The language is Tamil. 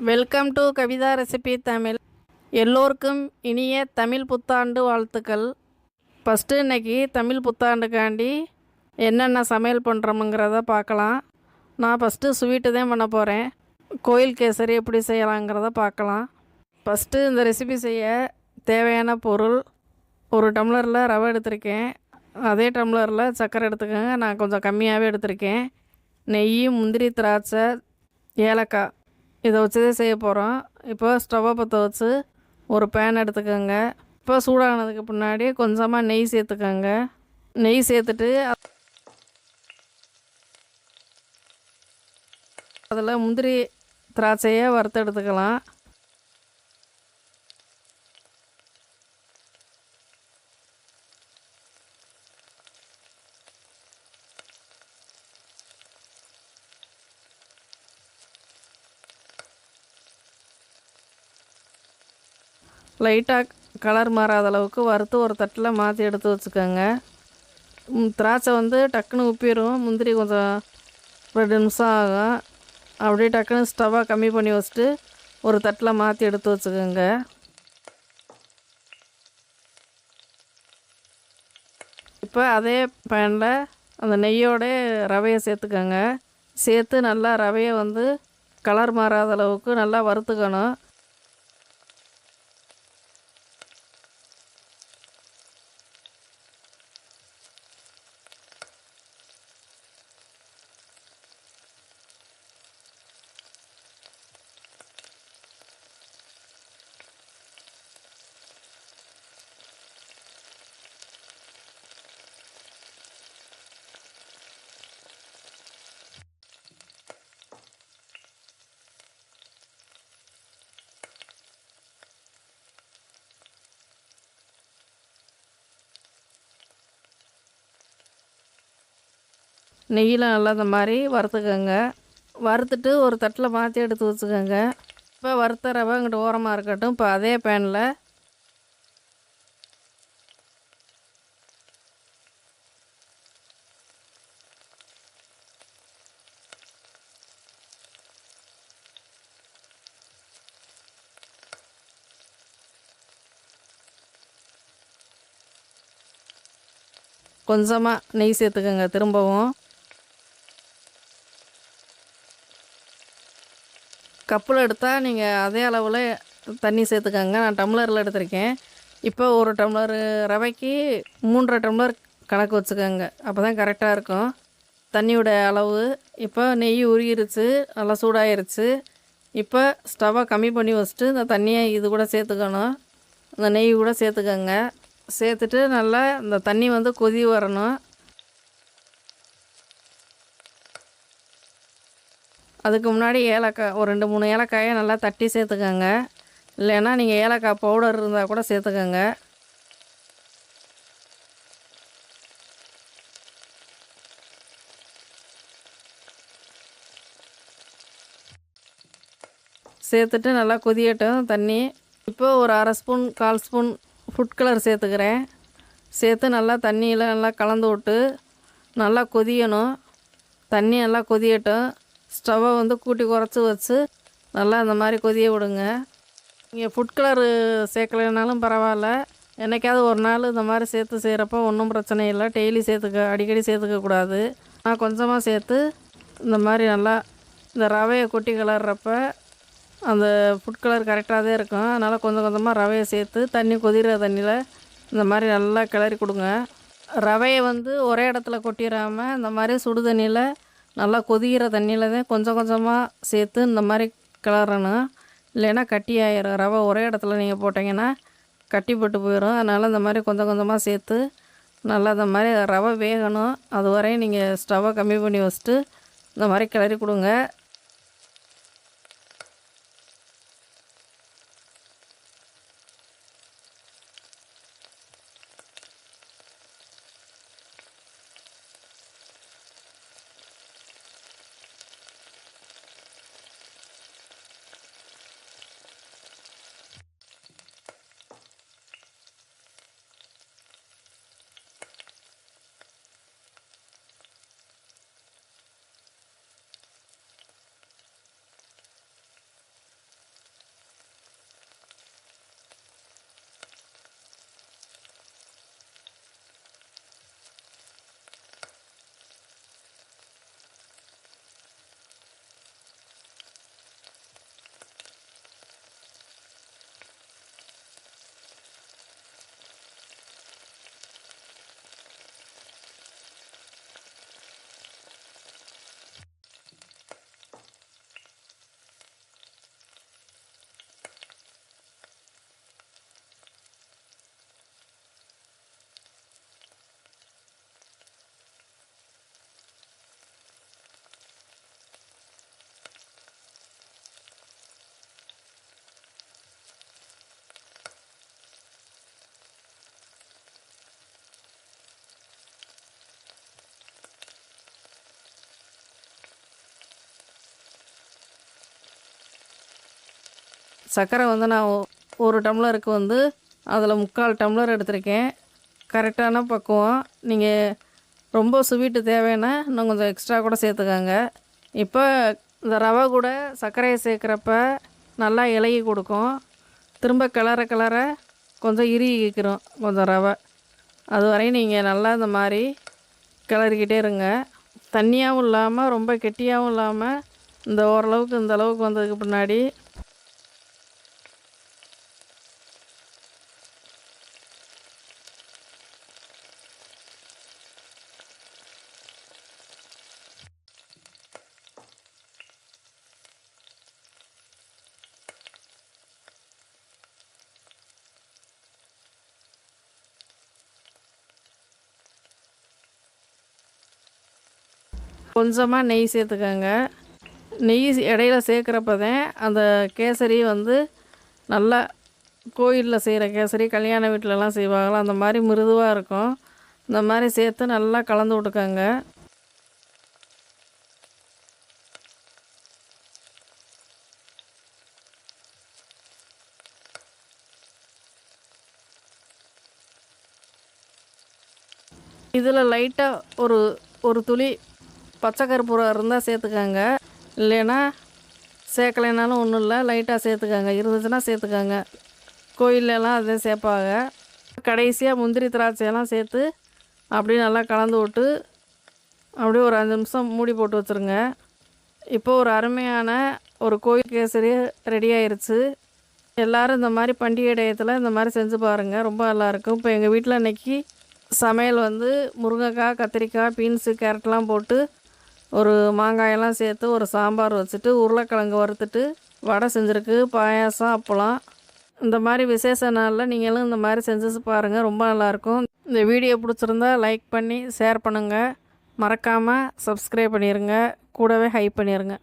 Welcome to Kavitha recipe Tamil. எல்லோருக்கும் இனிய தமிழ் புத்தாண்டு வாழ்த்துக்கள். ஃபஸ்ட்டு இன்றைக்கி தமிழ் புத்தாண்டுக்காண்டி என்னென்ன சமையல் பண்ணுறோமுங்கிறத பார்க்கலாம். நான் ஃபஸ்ட்டு ஸ்வீட்டு தான் பண்ண போகிறேன். கோயில் கேசரி எப்படி செய்யலாங்கிறத பார்க்கலாம். ஃபஸ்ட்டு இந்த ரெசிபி செய்ய தேவையான பொருள்: ஒரு டம்ளரில் ரவை எடுத்திருக்கேன், அதே டம்ளரில் சர்க்கரை எடுத்துக்கோங்க. நான் கொஞ்சம் கம்மியாகவே எடுத்திருக்கேன். நெய், முந்திரி, திராட்சை, ஏலக்காய் இதை வச்சு தான் செய்ய போகிறோம். இப்போ ஸ்டவ்வை பற்ற வச்சு ஒரு பேன் எடுத்துக்கோங்க. இப்போ சூடானதுக்கு பின்னாடி கொஞ்சமாக நெய் சேர்த்துக்கோங்க. நெய் சேர்த்துட்டு அதில் முந்திரி திராட்சையை வறுத்து எடுத்துக்கலாம். லைட்டாக கலர் மாறாத அளவுக்கு வறுத்து ஒரு தட்டில் மாற்றி எடுத்து வச்சுக்கோங்க. திராட்சை டக்குன்னு உப்பிடும், முந்திரி கொஞ்சம் 2 நிமிஷம் ஆகும். அப்படியே டக்குன்னு ஸ்டவ்வை கம்மி பண்ணி வச்சுட்டு ஒரு தட்டில் மாற்றி எடுத்து வச்சுக்கோங்க. இப்போ அதே பேனில் அந்த நெய்யோட ரவையை சேர்த்துக்கோங்க. சேர்த்து நல்லா ரவையை கலர் மாறாத அளவுக்கு நல்லா வறுத்துக்கணும். நெய்யில் நல்லா இந்த மாதிரி வறுத்துக்கோங்க. வறுத்துட்டு ஒரு தட்டில் மாற்றி எடுத்து வச்சுக்கோங்க. இப்போ வறுத்த ரவை இங்கிட்ட ஓரமாக இருக்கட்டும். இப்போ அதே பேனில் கொஞ்சமாக நெய் சேர்த்துக்கோங்க. திரும்பவும் கப்பில் எடுத்தால் நீங்கள் அதே அளவில் தண்ணி சேர்த்துக்கோங்க. நான் டம்ளரில் எடுத்திருக்கேன். இப்போ ஒரு டம்ளர் ரவைக்கு 3.5 டம்ளர் கணக்கு வச்சுக்கோங்க. அப்போ தான் கரெக்டாக இருக்கும் தண்ணியோட அளவு. இப்போ நெய் உருகிருச்சு, நல்லா சூடாயிருச்சு. இப்போ ஸ்டவ்வை கம்மி பண்ணி வச்சுட்டு இந்த தண்ணியை இது கூட சேர்த்துக்கணும். இந்த நெய் கூட சேர்த்துக்கோங்க. சேர்த்துட்டு நல்லா இந்த தண்ணி கொதி வரணும். அதுக்கு முன்னாடி ஏலக்காய் ஒரு 2-3 ஏலக்காயை நல்லா தட்டி சேர்த்துக்கோங்க. இல்லைன்னா நீங்கள் ஏலக்காய் பவுடர் இருந்தால் கூட சேர்த்துக்கோங்க. சேர்த்துட்டு நல்லா கொதியட்டும் தண்ணி. இப்போ ஒரு 1/2 ஸ்பூன் 1/4 ஸ்பூன் ஃபுட் கலர் சேர்த்துக்கிறேன். சேர்த்து நல்லா தண்ணியில் நல்லா கலந்து விட்டு நல்லா கொதியணும். தண்ணி நல்லா கொதியட்டும். ஸ்டவ்வை கூட்டி குறைச்சி வச்சு நல்லா இந்த மாதிரி கொதிய விடுங்க. நீங்கள் ஃபுட் கலரு சேர்க்கலைனாலும் பரவாயில்ல. என்றைக்காவது ஒரு நாள் இந்த மாதிரி சேர்த்து செய்கிறப்ப ஒன்றும் பிரச்சனை இல்லை. டெய்லி அடிக்கடி சேர்த்துக்கக்கூடாது. நான் கொஞ்சமாக சேர்த்து இந்த மாதிரி நல்லா இந்த ரவையை கொட்டி கிளறப்ப அந்த ஃபுட் கலர் கரெக்டாக தான் இருக்கும். அதனால் கொஞ்சம் கொஞ்சமாக ரவையை சேர்த்து தண்ணி கொதிக்கிற தண்ணியில் இந்த மாதிரி நல்லா கிளறி கொடுங்க. ரவையை ஒரே இடத்துல கொட்டிடாமல் இந்த மாதிரி சுடு தண்ணியில் நல்லா கொதிக்கிற தண்ணியில் தான் கொஞ்சம் கொஞ்சமாக சேர்த்து இந்த மாதிரி கிளறணும். இல்லைன்னா கட்டி ஆயிரும். ரவை ஒரே இடத்துல நீங்கள் போட்டிங்கன்னா கட்டி போட்டு போயிடும். அதனால் இந்த மாதிரி கொஞ்சம் கொஞ்சமாக சேர்த்து நல்லா இந்த மாதிரி ரவை வேகணும். அது வரையும் நீங்கள் ஸ்டவ்வை கம்மி பண்ணி வச்சுட்டு இந்த மாதிரி கிளறி கொடுங்க. சர்க்கரை வந்து நான் ஒரு டம்ளருக்கு வந்து அதில் 3/4 டம்ளர் எடுத்திருக்கேன். கரெக்டான பக்குவம். நீங்கள் ரொம்ப ஸ்வீட்டு தேவைன்னா இன்னும் கொஞ்சம் எக்ஸ்ட்ரா கூட சேர்த்துக்கோங்க. இப்போ இந்த ரவை கூட சர்க்கரையை சேர்க்குறப்ப நல்லா இலகி கொடுக்கும். திரும்ப கிளற கொஞ்சம் இறுகிக்கிறோம் கொஞ்சம் ரவை. அது வரையும் நீங்கள் நல்லா இந்த மாதிரி கிளறிக்கிட்டே இருங்க. தண்ணியாகவும் இல்லாமல் ரொம்ப கெட்டியாகவும் இல்லாமல் இந்த ஓரளவுக்கு இந்த அளவுக்கு வந்ததுக்கு பின்னாடி கொஞ்சமாக நெய் சேர்த்துக்கோங்க. நெய் இடையில சேர்க்குறப்ப தான் அந்த கேசரி வந்து நல்லா கோயிலில் செய்கிற கேசரி கல்யாண வீட்டிலலாம் செய்வாங்களோ அந்த மாதிரி மிருதுவாக இருக்கும். இந்த மாதிரி சேர்த்து நல்லா கலந்து விட்டுக்கோங்க. இதில் லைட்டாக ஒரு துளி பச்சை கற்பூரம் இருந்தால் சேர்த்துக்கோங்க. இல்லைன்னா சேர்க்கலைனாலும் ஒன்றும் இல்லை, லைட்டாக சேர்த்துக்கோங்க. இருந்துச்சுன்னா சேர்த்துக்கோங்க. கோயிலெலாம் அதே சேர்ப்பாங்க. கடைசியாக முந்திரி திராட்சையெல்லாம் சேர்த்து அப்படியே நல்லா கலந்து விட்டு அப்படியே ஒரு 5 நிமிஷம் மூடி போட்டு வச்சுருங்க. இப்போ ஒரு அருமையான ஒரு கோயில் கேசரி ரெடி ஆயிடுச்சு. எல்லோரும் இந்த மாதிரி பண்டிகை டயத்தில் இந்த மாதிரி செஞ்சு பாருங்கள், ரொம்ப நல்லாயிருக்கும். இப்போ எங்கள் வீட்டில் இன்றைக்கி சமையல் வந்து முருங்கைக்காய், கத்திரிக்காய், பீன்ஸு, கேரட்லாம் போட்டு ஒரு மாங்காயெல்லாம் சேர்த்து ஒரு சாம்பார் வச்சுட்டு உருளைக்கிழங்கு வறுத்துட்டு வடை செஞ்சுருக்கு, பாயாசம், அப்பளம். இந்த மாதிரி விசேஷ நாளில் நீங்களும் இந்த மாதிரி செஞ்சு பாருங்கள், ரொம்ப நல்லாயிருக்கும். இந்த வீடியோ பிடிச்சிருந்தா லைக் பண்ணி ஷேர் பண்ணுங்கள். மறக்காமல் சப்ஸ்கிரைப் பண்ணிடுங்க, கூடவே ஹைப் பண்ணிடுங்க.